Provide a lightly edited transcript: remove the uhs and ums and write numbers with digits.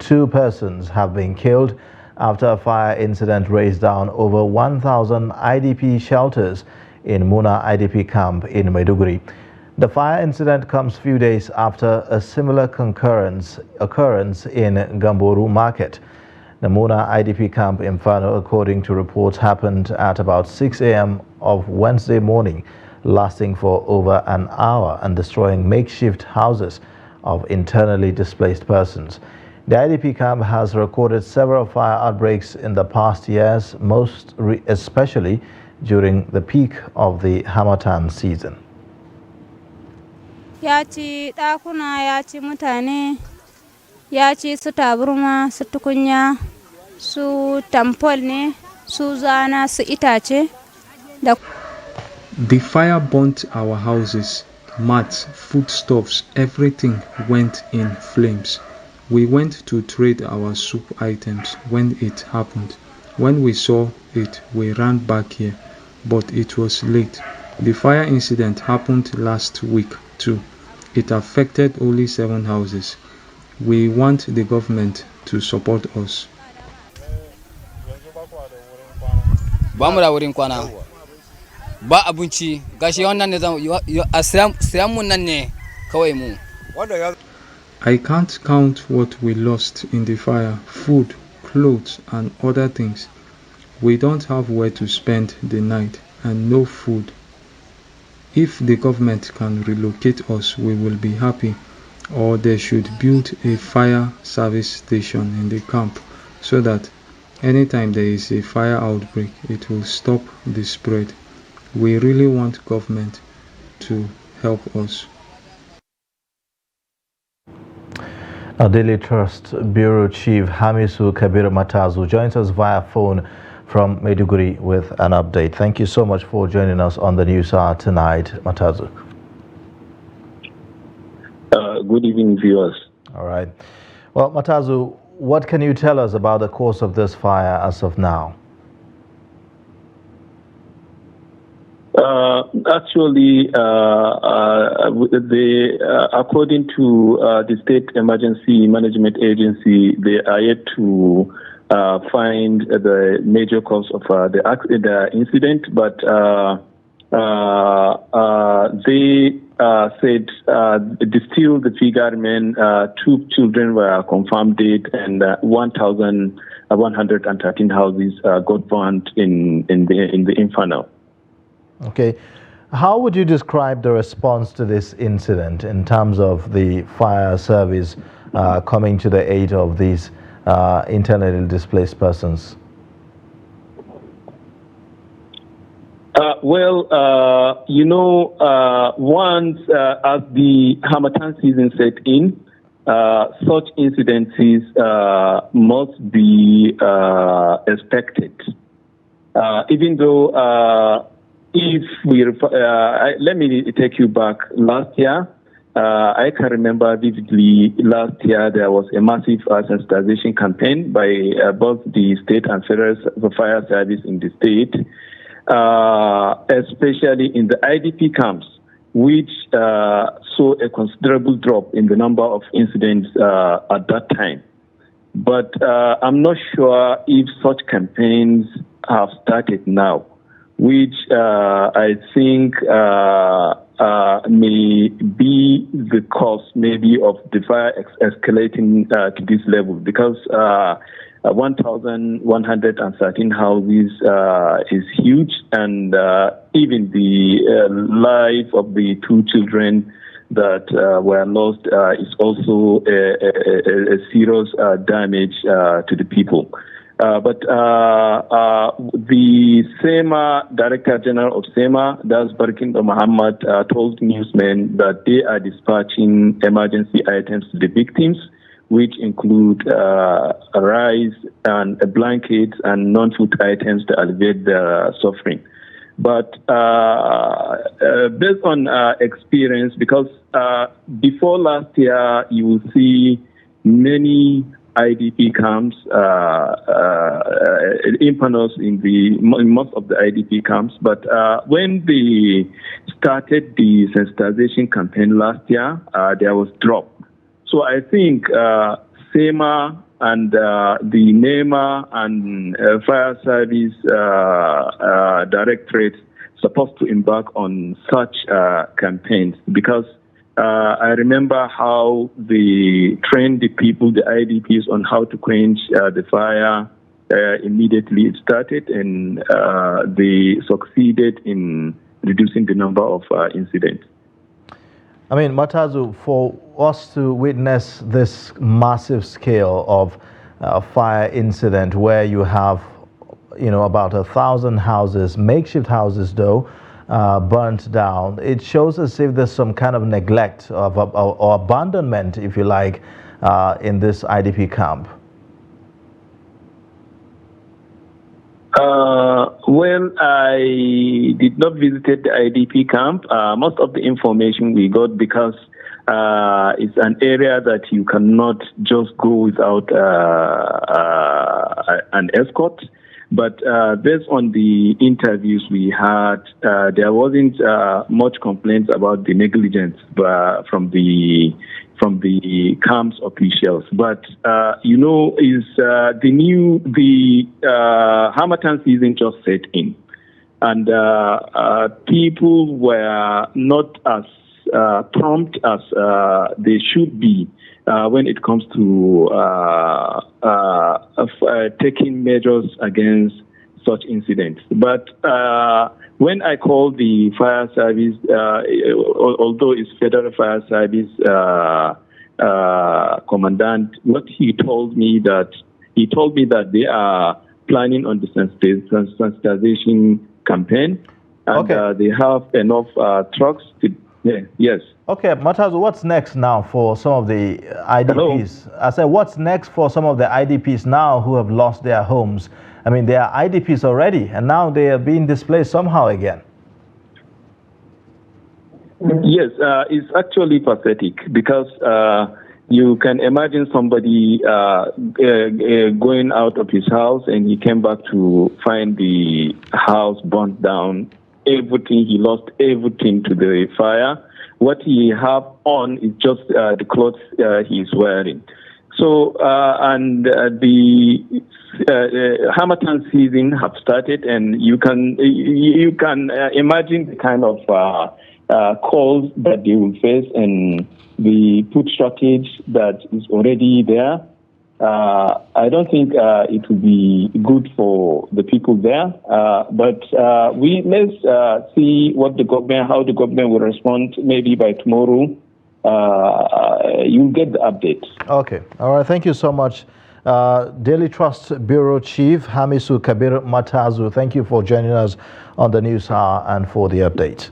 2 persons have been killed after a fire incident razed down over 1,000 IDP shelters in Muna IDP camp in Maiduguri. The fire incident comes few days after a similar occurrence in Gamboru market. The Muna IDP camp inferno, according to reports, happened at about 6 a.m. of Wednesday morning, lasting for over an hour and destroying makeshift houses of internally displaced persons. The IDP camp has recorded several fire outbreaks in the past years, especially during the peak of the Harmattan season. Ya ci ɗakuna, ya ci mutane, ya ci su taburma, su tukunya, su tampol ne, su zana, su itace. The fire burnt our houses, mats, foodstuffs, everything went in flames. We went to trade our soup items when it happened. When we saw it, we ran back here, but it was late. The fire incident happened last week too. It affected only 7 houses. We want the government to support us. Bamu da wurin kwana. Ba abinci, gashi wannan ne a sayan mun nan ne kawai mu. I can't count what we lost in the fire: food, clothes, and other things. We don't have where to spend the night and no food. If the government can relocate us, we will be happy. Or they should build a fire service station in the camp so that anytime there is a fire outbreak, it will stop the spread. We really want government to help us. Daily Trust Bureau Chief Hamisu Kabir Matazu joins us via phone from Maiduguri with an update. Thank you so much for joining us on the News Hour tonight, Matazu. Good evening, viewers. All right. Well, Matazu, what can you tell us about the cause of this fire as of now? Actually, according to the State Emergency Management Agency, they are yet to find the major cause of the incident, but they said still the figure remains 2 children were confirmed dead and 1,113 houses got burned in the inferno. Okay. How would you describe the response to this incident in terms of the fire service coming to the aid of these internally displaced persons? Once as the Harmattan season set in, such incidences must be expected. Even though, if we, let me take you back last year. I can remember vividly last year there was a massive sensitization campaign by both the state and federal fire service in the state, especially in the IDP camps, which saw a considerable drop in the number of incidents at that time. But I'm not sure if such campaigns have started now, which I think may be the cause maybe of the fire escalating to this level, because 1,113 houses is huge, and even the life of the 2 children that were lost is also a serious damage to the people. But the SEMA, Director General of SEMA, that's Barkindo Muhammad, told newsmen that they are dispatching emergency items to the victims, which include rice and blankets and non-food items to alleviate their suffering. But based on experience, because before last year, you will see many IDP camps, infernos in most of the IDP camps. But when they started the sensitization campaign last year, there was drop. So I think SEMA and the NEMA and Fire Service Directorate supposed to embark on such campaigns, because I remember how they trained the people, the IDPs, on how to quench the fire immediately it started, and they succeeded in reducing the number of incidents. I mean, Matazu, for us to witness this massive scale of fire incident where you have, about 1,000 houses, makeshift houses though, burnt down, it shows as if there's some kind of neglect or abandonment, if you like, in this IDP camp. Well, I did not visit the IDP camp. Most of the information we got, because it's an area that you cannot just go without an escort. But based on the interviews we had, there wasn't much complaints about the negligence from the camp's officials. But the Harmattan season just set in, and people were not as prompt as they should be when it comes to taking measures against such incidents. But when I called the fire service, although it's Federal Fire Service commandant, what he told me that they are planning on the sensitization campaign, and they have enough trucks to. Yeah, yes. Okay, Matazu, what's next now for some of the IDPs? Hello? I said, what's next for some of the IDPs now who have lost their homes? I mean, they are IDPs already, and now they are being displaced somehow again. Yes, it's actually pathetic, because you can imagine somebody going out of his house and he came back to find the house burnt down. Everything, he lost everything to the fire. What he have on is just the clothes he's wearing. So, and the Harmattan season have started, and you can imagine the kind of calls that they will face, and the food shortage that is already there. I don't think it will be good for the people there, but let's see how the government will respond. Maybe by tomorrow, you'll get the update. Okay. All right. Thank you so much. Daily Trust Bureau Chief Hamisu Kabir Matazu, thank you for joining us on the News Hour and for the update.